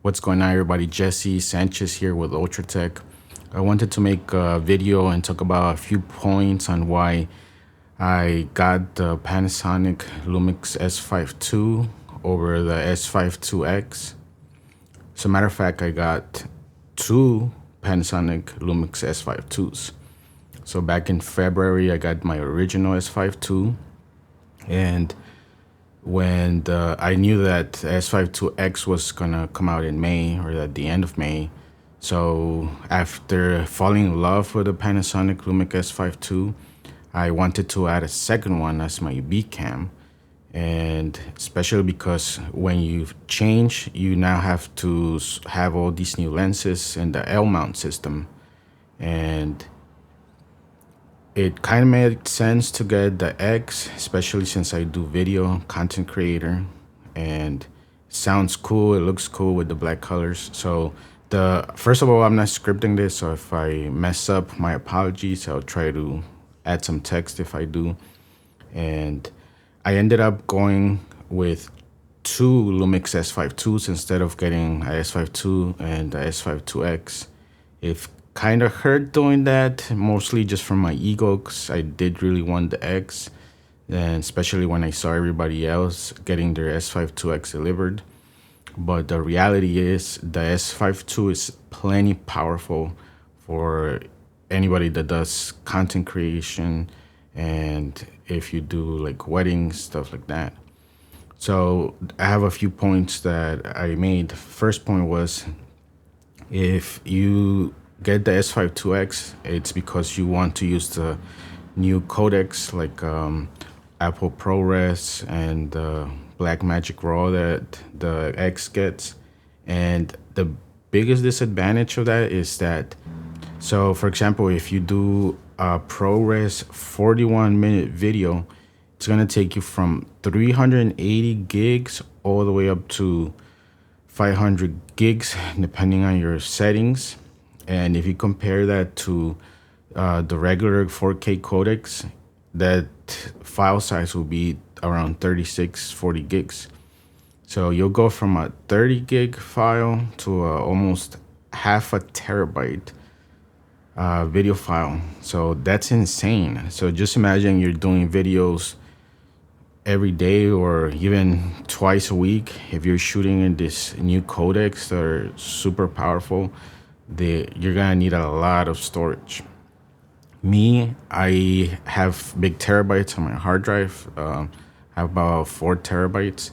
What's going on, everybody? Jesse Sanchez here with Ultratech. I wanted to make a video and talk about a few points on why I got the Panasonic Lumix S5 II over the S5 IIX. As a matter of fact, I got two Panasonic Lumix S5 IIs. So back in February, I got my original S5 II, and when I knew that S5 IIX was gonna come out in May or at the end of May. So after falling in love with the Panasonic Lumix S5 II, I wanted to add a second one as my B cam. And especially because when you change, you now have to have all these new lenses and the L mount system. And it kind of made sense to get the X, especially since I do video content creator, and it sounds cool. It looks cool with the black colors. So first of all, I'm not scripting this, so if I mess up, my apologies. I'll try to add some text if I do. And I ended up going with two Lumix S5 IIs instead of getting a S5 II and a S5 IIX. It kind of hurt doing that, mostly just from my ego, because I did really want the X, and especially when I saw everybody else getting their S5 IIX delivered. But the reality is the S5 II is plenty powerful for anybody that does content creation, and if you do like weddings, stuff like that. So I have a few points that I made. First point was, if you get the S5 IIX, it's because you want to use the new codecs like Apple ProRes and Blackmagic Raw that the X gets. And the biggest disadvantage of that is that, so for example, if you do a ProRes 41-minute video, it's gonna take you from 380 gigs all the way up to 500 gigs, depending on your settings. And if you compare that to the regular 4K codecs, that file size will be around 36-40 gigs. So you'll go from a 30 gig file to almost half a terabyte video file. So that's insane. So just imagine you're doing videos every day or even twice a week. If you're shooting in this new codecs that are super powerful, you're gonna need a lot of storage. Me, I have big terabytes on my hard drive. I have about 4 terabytes.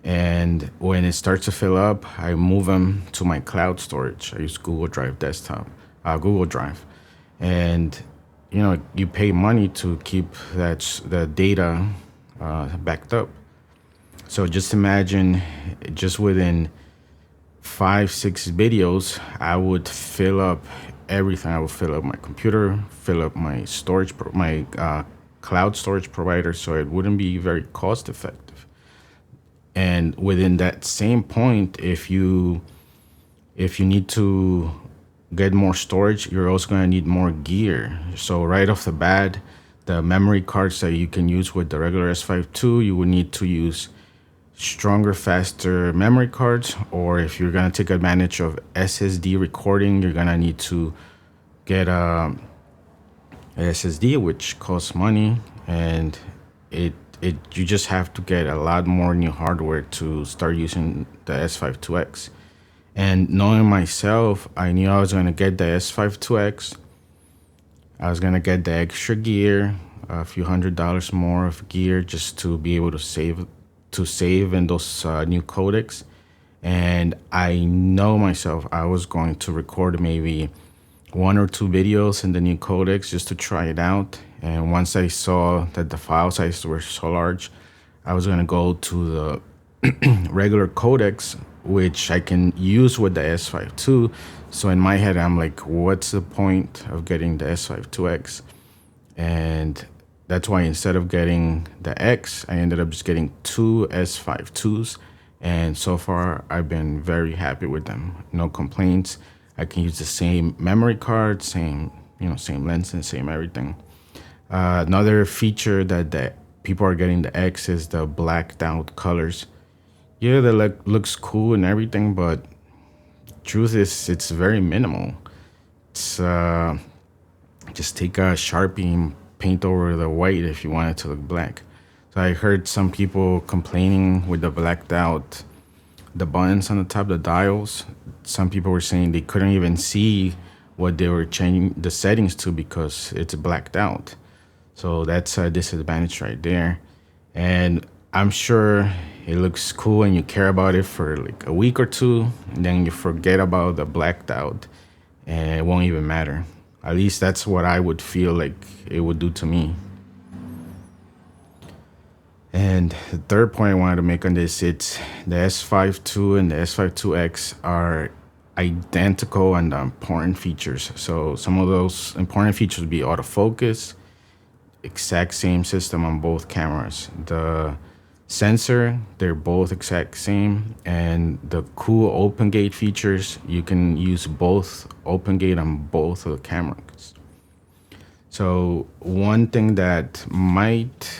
And when it starts to fill up, I move them to my cloud storage. I use Google Drive desktop, Google Drive. And you pay money to keep the data backed up. So just imagine, just within 5-6 videos, I would fill up everything. I would fill up my computer, fill up my storage, my cloud storage provider, so it wouldn't be very cost effective. And within that same point, if you need to get more storage, you're also going to need more gear. So right off the bat, the memory cards that you can use with the regular S5 II, you would need to use stronger, faster memory cards. Or if you're going to take advantage of SSD recording, you're going to need to get a SSD, which costs money, and you just have to get a lot more new hardware to start using the S5 IIX. And knowing myself, I knew I was going to get the S5 IIX. I was going to get the extra gear, a few $100s more of gear, just to be able to save in those new codecs. And I know myself, I was going to record maybe 1 or 2 videos in the new codecs just to try it out. And once I saw that the file sizes were so large, I was going to go to the regular codecs, which I can use with the S5 II. So in my head, I'm like, what's the point of getting the S5 IIX? And that's why instead of getting the X, I ended up just getting 2 S5 IIs. And so far, I've been very happy with them. No complaints. I can use the same memory card, same lenses, same everything. Another feature that people are getting the X is the blacked out colors. Yeah, that looks cool and everything, but truth is it's very minimal. It's just take a Sharpie and paint over the white if you want it to look black. So I heard some people complaining with the blacked out the buttons on the top, the dials. Some people were saying they couldn't even see what they were changing the settings to because it's blacked out. So that's a disadvantage right there. And I'm sure it looks cool and you care about it for like a week or two, and then you forget about the blacked out and it won't even matter. At least that's what I would feel like it would do to me. And the third point I wanted to make on this, it's the S5 II and the S5 IIX are identical on the important features. So some of those important features would be autofocus, exact same system on both cameras. The sensor, they're both exact same. And the cool open gate features, you can use both open gate on both of the cameras. So one thing that might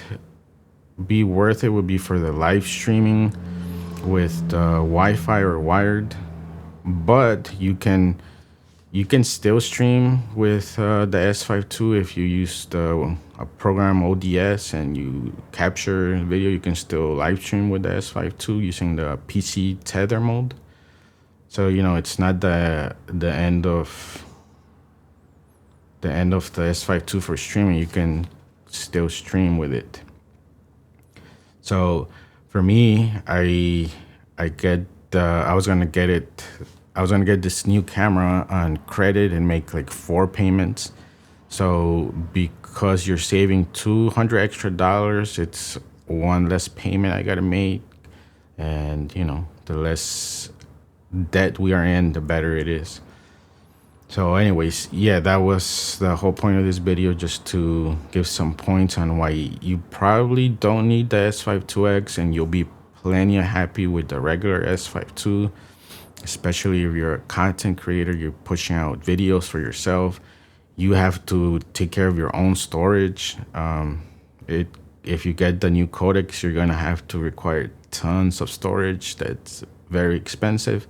be worth it would be for the live streaming with the Wi-Fi or wired, but you can still stream with the S5 II if you use a program ODS and you capture video. You can still live stream with the S5 II using the PC tether mode. So it's not the end of the S5 II for streaming. You can still stream with it. So for me, I was gonna get this new camera on credit and make like 4 payments. So because you're saving $200 extra, it's one less payment I gotta make, and the less debt we are in, the better it is. So anyways, yeah, that was the whole point of this video, just to give some points on why you probably don't need the S5 IIX and you'll be plenty happy with the regular S5 II, especially if you're a content creator, you're pushing out videos for yourself. You have to take care of your own storage. If you get the new codecs, you're gonna have to require tons of storage. That's very expensive.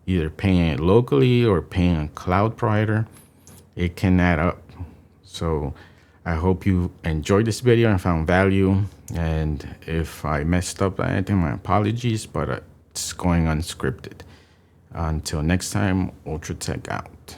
Either paying it locally or paying a cloud provider, it can add up. So I hope you enjoyed this video and found value. And if I messed up anything, my apologies, but it's going unscripted. Until next time, Ultratech out.